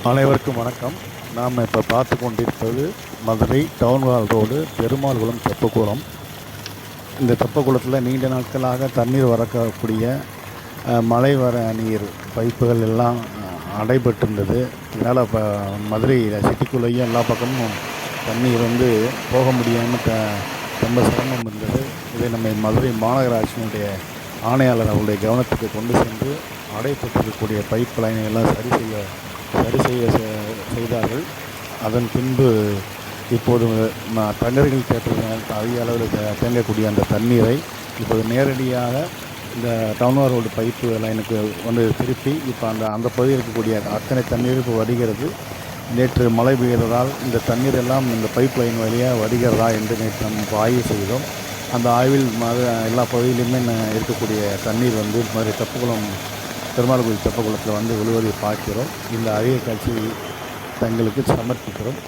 அனைவருக்கும் வணக்கம். நாம் இப்போ பார்த்து கொண்டிருப்பது மதுரை டவுன்ஹால் ரோடு பெருமாள்குளம் தெப்பக்குளம். இந்த தெப்பக்குளத்தில் நீண்ட நாட்களாக தண்ணீர் வரக்கூடிய மழை வர நீர் பைப்புகள் எல்லாம் அடைபட்டிருந்தது. இதனால் இப்போ மதுரை சிட்டிக்குள்ளேயும் எல்லா பக்கமும் தண்ணீர் போக முடியாமல் ரொம்ப சிரமம் இருந்தது. இதை நம்ம மதுரை மாநகராட்சியினுடைய ஆணையாளர் அவருடைய கவனத்துக்கு கொண்டு சென்று அடைப்பட்டிருக்கக்கூடிய பைப் லைனை எல்லாம் சரி செய்தார்கள். அதன் பின்பு இப்போது டன்னர்கள் தேட்டர்கள் அதிக அளவில் தேங்கக்கூடிய அந்த தண்ணீரை இப்போது நேரடியாக இந்த டவுன்ஹால் ரோடு பைப்பு லைனுக்கு திருப்பி இப்போ அந்த பகுதியில் இருக்கக்கூடிய அத்தனை தண்ணீர் இப்போ வடிகிறது. நேற்று மழை பெய்ததால் இந்த தண்ணீர் எல்லாம் இந்த பைப் லைன் வழியாக வடிகிறதா என்று நேற்று நம்ம ஆய்வு செய்தோம். அந்த ஆய்வில் எல்லா பகுதியிலுமே இருக்கக்கூடிய தண்ணீர் இது மாதிரி தெப்பக்குளம் பெருமாள் கோயில் தெப்பக்குளத்தில் விழுவதை பார்க்கிறோம். இந்த அரிய காட்சியை தங்களுக்கு சமர்ப்பிக்கிறோம்.